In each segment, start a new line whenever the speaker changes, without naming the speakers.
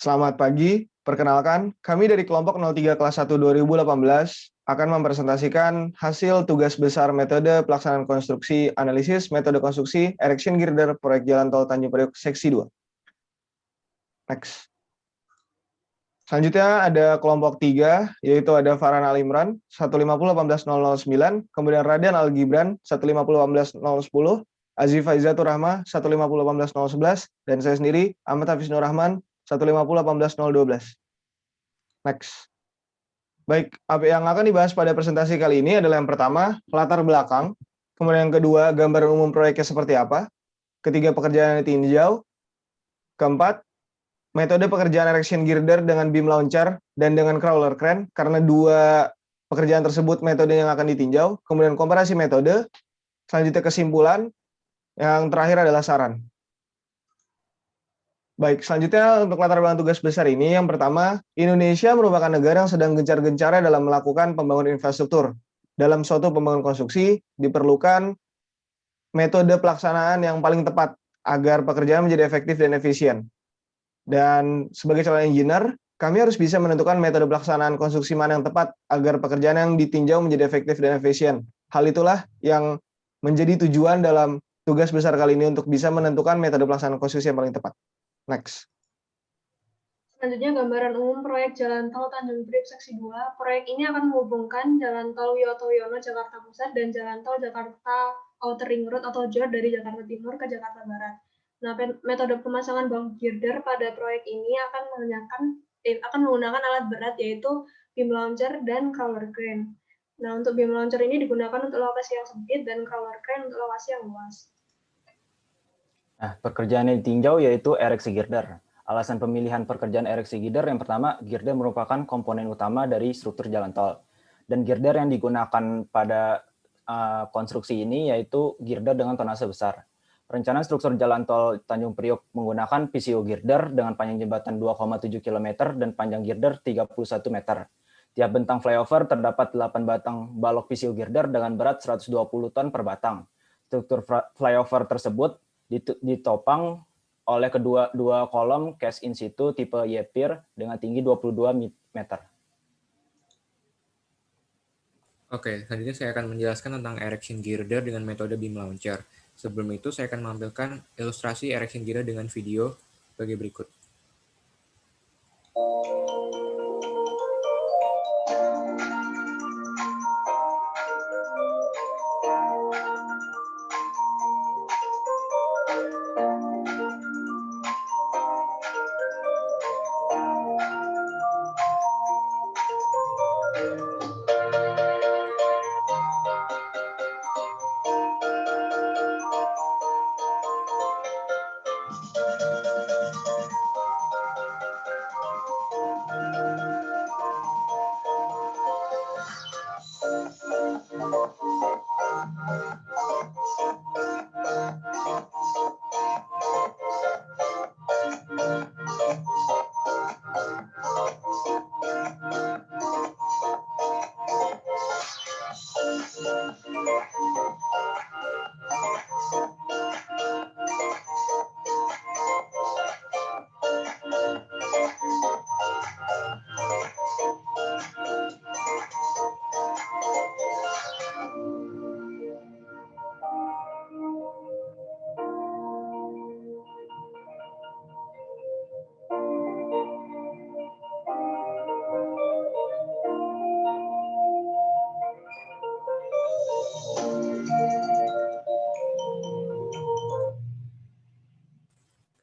Selamat pagi, perkenalkan kami dari kelompok 03 kelas 1 2018 akan mempresentasikan hasil tugas besar metode pelaksanaan konstruksi analisis metode konstruksi erection girder proyek jalan tol Tanjung Priok seksi 2. Next. Selanjutnya ada kelompok 3, yaitu ada Farhan Al Imran 150-18009, kemudian Radian Al Gibran 150-18010, Azifa Izzatur Rahma 150-18011, dan saya sendiri Ahmad Hafiz Nur Rahman 150-18012. Next. Baik, apa yang akan dibahas pada presentasi kali ini adalah yang pertama, latar belakang, kemudian yang kedua, gambaran umum proyeknya seperti apa, ketiga, pekerjaan yang ditinjau, keempat, metode pekerjaan erection girder dengan beam launcher dan dengan crawler crane, karena dua pekerjaan tersebut metode yang akan ditinjau, kemudian komparasi metode, selanjutnya kesimpulan, yang terakhir adalah saran. Baik, selanjutnya untuk latar belakang tugas besar ini, yang pertama, Indonesia merupakan negara yang sedang gencar-gencarnya dalam melakukan pembangunan infrastruktur. Dalam suatu pembangunan konstruksi, diperlukan metode pelaksanaan yang paling tepat agar pekerjaan menjadi efektif dan efisien. Dan sebagai calon engineer, kami harus bisa menentukan metode pelaksanaan konstruksi mana yang tepat agar pekerjaan yang ditinjau menjadi efektif dan efisien. Hal itulah yang menjadi tujuan dalam tugas besar kali ini untuk bisa menentukan metode pelaksanaan konstruksi yang paling tepat. Next.
Selanjutnya gambaran umum proyek Jalan Tol Tanjung Priok Seksi 2. Proyek ini akan menghubungkan Jalan Tol Wiyoto Wiono Jakarta Pusat dan Jalan Tol Jakarta Outer Ring Road atau JOR dari Jakarta Timur ke Jakarta Barat. Nah, metode pemasangan bank girder pada proyek ini akan menggunakan alat berat yaitu beam launcher dan crawler crane. Nah, untuk beam launcher ini digunakan untuk lokasi yang sempit dan crawler crane untuk lokasi yang luas.
Nah, pekerjaan yang ditinjau yaitu ereksi girder. Alasan pemilihan pekerjaan ereksi girder yang pertama, girder merupakan komponen utama dari struktur jalan tol. Dan girder yang digunakan pada konstruksi ini yaitu girder dengan tonase besar. Perencanaan struktur jalan tol Tanjung Priok menggunakan PCO girder dengan panjang jembatan 2,7 km dan panjang girder 31 meter. Tiap bentang flyover terdapat 8 batang balok PCO girder dengan berat 120 ton per batang. Struktur flyover tersebut ditopang oleh dua kolom cast in situ tipe Y-pier dengan tinggi 22 meter.
Oke, selanjutnya saya akan menjelaskan tentang erection girder dengan metode beam launcher. Sebelum itu, saya akan menampilkan ilustrasi erection girder dengan video sebagai berikut.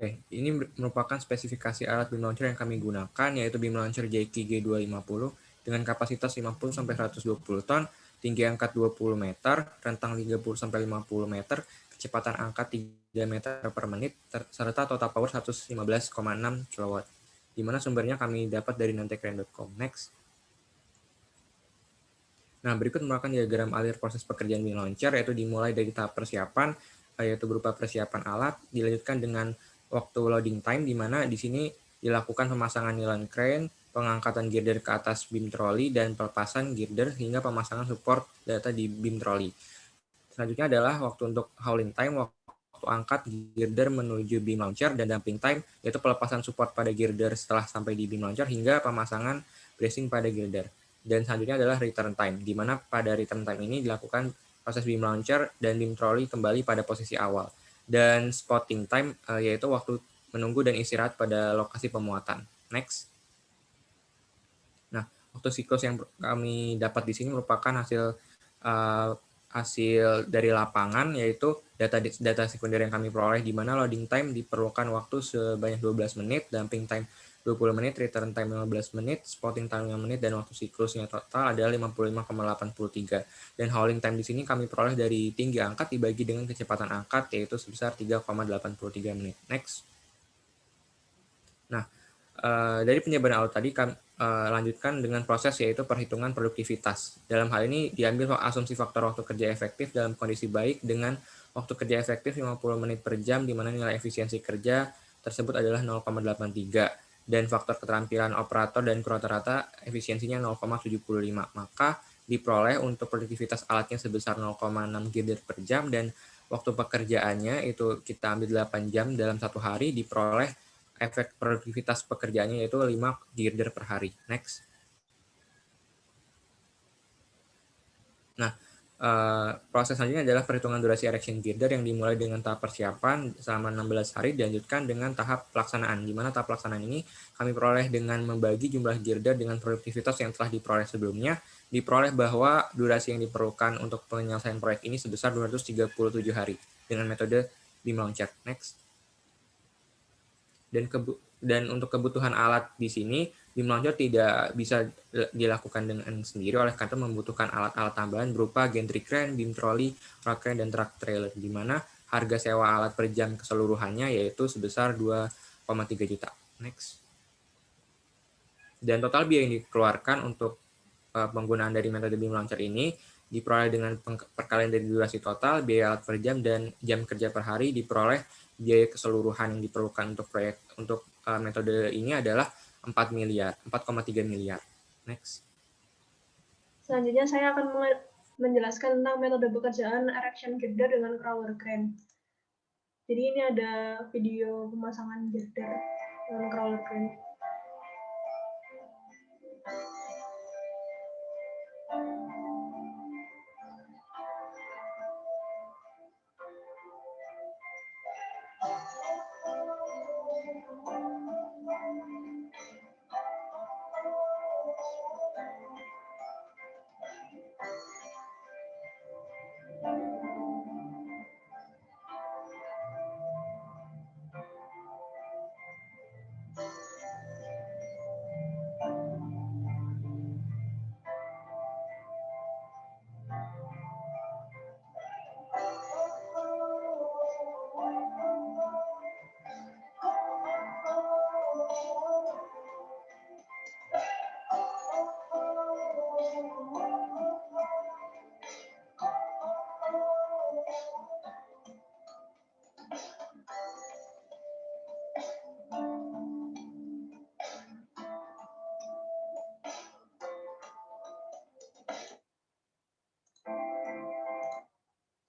Oke, ini merupakan spesifikasi alat beam launcher yang kami gunakan, yaitu beam launcher JK G250 dengan kapasitas 50-120 ton, tinggi angkat 20 meter, rentang 30-50 meter, kecepatan angkat 3 meter per menit, serta total power 115,6 kW. Di mana sumbernya kami dapat dari nantekrane.com. Next. Nah, berikut merupakan diagram alir proses pekerjaan beam launcher, yaitu dimulai dari tahap persiapan, yaitu berupa persiapan alat, dilanjutkan dengan waktu loading time, di mana di sini dilakukan pemasangan nilon crane, pengangkatan girder ke atas beam trolley, dan pelepasan girder hingga pemasangan support data di beam trolley. Selanjutnya adalah waktu untuk hauling time, waktu waktu angkat girder menuju beam launcher, dan dumping time, yaitu pelepasan support pada girder setelah sampai di beam launcher hingga pemasangan bracing pada girder. Dan selanjutnya adalah return time, di mana pada return time ini dilakukan proses beam launcher dan beam trolley kembali pada posisi awal. Dan spotting time, yaitu waktu menunggu dan istirahat pada lokasi pemuatan. Next. Nah, waktu siklus yang kami dapat di sini merupakan hasil dari lapangan, yaitu data sekunder yang kami peroleh, di mana loading time diperlukan waktu sebanyak 12 menit, dumping time 20 menit, return time 15 menit, spotting time 5 menit, dan waktu siklusnya total adalah 55,83. Dan hauling time di sini kami peroleh dari tinggi angkat dibagi dengan kecepatan angkat, yaitu sebesar 3,83 menit. Next. Nah, dari penjabaran awal tadi kami lanjutkan dengan proses, yaitu perhitungan produktivitas. Dalam hal ini diambil asumsi faktor waktu kerja efektif dalam kondisi baik dengan waktu kerja efektif 50 menit per jam, di mana nilai efisiensi kerja tersebut adalah 0,83. Dan faktor keterampilan operator dan kru rata-rata efisiensinya 0,75. Maka diperoleh untuk produktivitas alatnya sebesar 0,6 girder per jam, dan waktu pekerjaannya itu kita ambil 8 jam dalam satu hari, diperoleh efek produktivitas pekerjaannya yaitu 5 girder per hari. Next. Nah, proses selanjutnya adalah perhitungan durasi erection girder yang dimulai dengan tahap persiapan selama 16 hari, dilanjutkan dengan tahap pelaksanaan, di mana tahap pelaksanaan ini kami peroleh dengan membagi jumlah girder dengan produktivitas yang telah diperoleh sebelumnya. Diperoleh bahwa durasi yang diperlukan untuk penyelesaian proyek ini sebesar 237 hari dengan metode beam launcher. Next. Dan untuk kebutuhan alat di sini, beam launcher tidak bisa dilakukan dengan sendiri, oleh karena membutuhkan alat-alat tambahan berupa gantry crane, beam trolley, rock crane, dan truck trailer, di mana harga sewa alat per jam keseluruhannya yaitu sebesar 2,3 juta. Next. Dan total biaya yang dikeluarkan untuk penggunaan dari metode beam launcher ini diperoleh dengan perkalian dari durasi total, biaya alat per jam, dan jam kerja per hari. Diperoleh biaya keseluruhan yang diperlukan untuk proyek untuk metode ini adalah 4,3 miliar. Next.
Selanjutnya saya akan menjelaskan tentang metode pekerjaan erection girder dengan crawler crane. Jadi ini ada video pemasangan girder dengan crawler crane.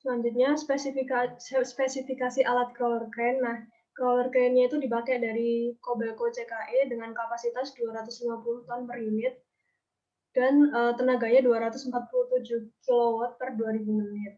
Selanjutnya spesifikasi alat crawler crane. Nah, crawler crane-nya itu dipakai dari Kobelco CKE dengan kapasitas 250 ton per unit dan tenaganya 247 kW per 2000 menit.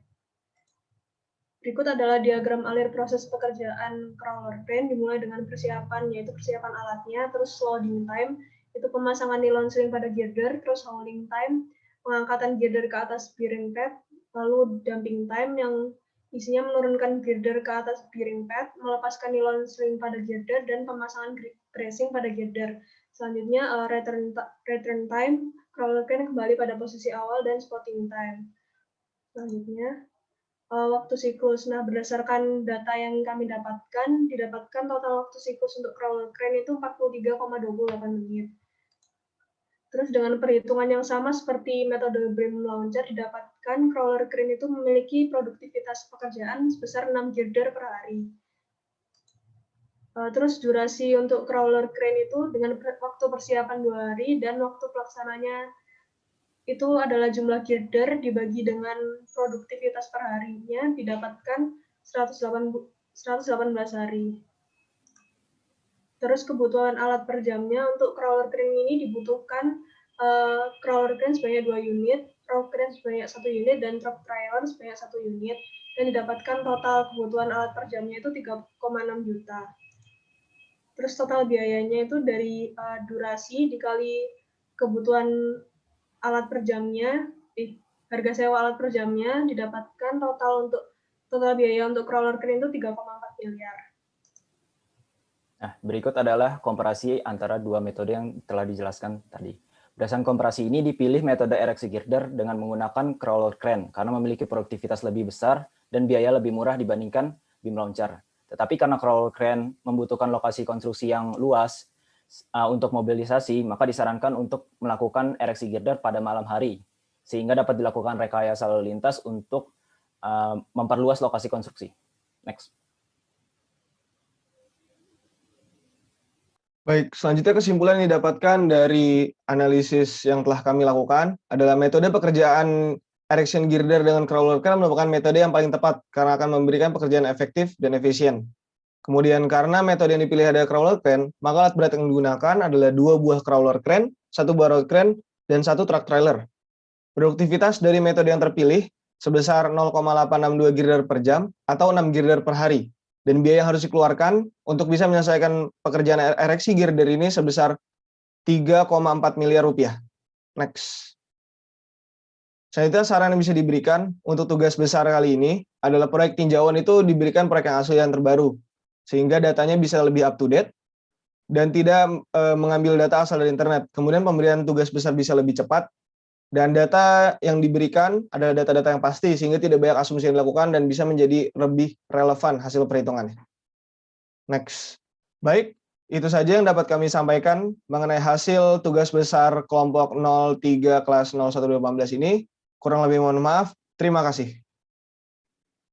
Berikut adalah diagram alir proses pekerjaan crawler crane, dimulai dengan persiapan, yaitu persiapan alatnya, terus loading time, itu pemasangan nilon sling pada girder, terus hauling time, pengangkatan girder ke atas bearing pad, lalu dumping time yang isinya menurunkan girder ke atas bearing pad, melepaskan nilon sling pada girder, dan pemasangan bracing pada girder. Selanjutnya return time, crawler crane kembali pada posisi awal, dan spotting time. Selanjutnya waktu siklus. Nah, berdasarkan data yang kami didapatkan total waktu siklus untuk crawler crane itu 43,28 menit. Terus dengan perhitungan yang sama seperti metode beam launcher, didapatkan crawler crane itu memiliki produktivitas pekerjaan sebesar 6 girder per hari. Terus durasi untuk crawler crane itu dengan waktu persiapan 2 hari dan waktu pelaksananya itu adalah jumlah girder dibagi dengan produktivitas per harinya, didapatkan 118 hari. Terus kebutuhan alat per jamnya untuk crawler crane ini dibutuhkan crawler crane sebanyak 2 unit, row crane sebanyak 1 unit, dan truck trailer sebanyak 1 unit. Dan didapatkan total kebutuhan alat per jamnya itu 3,6 juta. Terus total biayanya itu dari durasi dikali kebutuhan alat per jamnya, harga sewa alat per jamnya, didapatkan total biaya untuk crawler crane itu 3,4 miliar.
Nah, berikut adalah komparasi antara dua metode yang telah dijelaskan tadi. Berdasarkan komparasi ini dipilih metode ereksi girder dengan menggunakan crawler crane karena memiliki produktivitas lebih besar dan biaya lebih murah dibandingkan beam launcher. Tetapi karena crawler crane membutuhkan lokasi konstruksi yang luas untuk mobilisasi, maka disarankan untuk melakukan ereksi girder pada malam hari, sehingga dapat dilakukan rekayasa lalu lintas untuk memperluas lokasi konstruksi. Next.
Baik, selanjutnya kesimpulan yang didapatkan dari analisis yang telah kami lakukan adalah metode pekerjaan erection girder dengan crawler crane merupakan metode yang paling tepat karena akan memberikan pekerjaan efektif dan efisien. Kemudian karena metode yang dipilih adalah crawler crane, maka alat berat yang digunakan adalah 2 buah crawler crane, 1 buah road crane, dan 1 truck trailer. Produktivitas dari metode yang terpilih sebesar 0,862 girder per jam atau 6 girder per hari. Dan biaya yang harus dikeluarkan untuk bisa menyelesaikan pekerjaan ereksi girder ini sebesar 3,4 miliar rupiah. Next. Selanjutnya saran yang bisa diberikan untuk tugas besar kali ini adalah proyek tinjauan itu diberikan proyek yang asli yang terbaru, sehingga datanya bisa lebih up to date dan tidak mengambil data asal dari internet. Kemudian pemberian tugas besar bisa lebih cepat, dan data yang diberikan adalah data-data yang pasti, sehingga tidak banyak asumsi yang dilakukan dan bisa menjadi lebih relevan hasil perhitungannya. Next. Baik, itu saja yang dapat kami sampaikan mengenai hasil tugas besar kelompok 03 kelas 0118 ini. Kurang lebih mohon maaf. Terima kasih.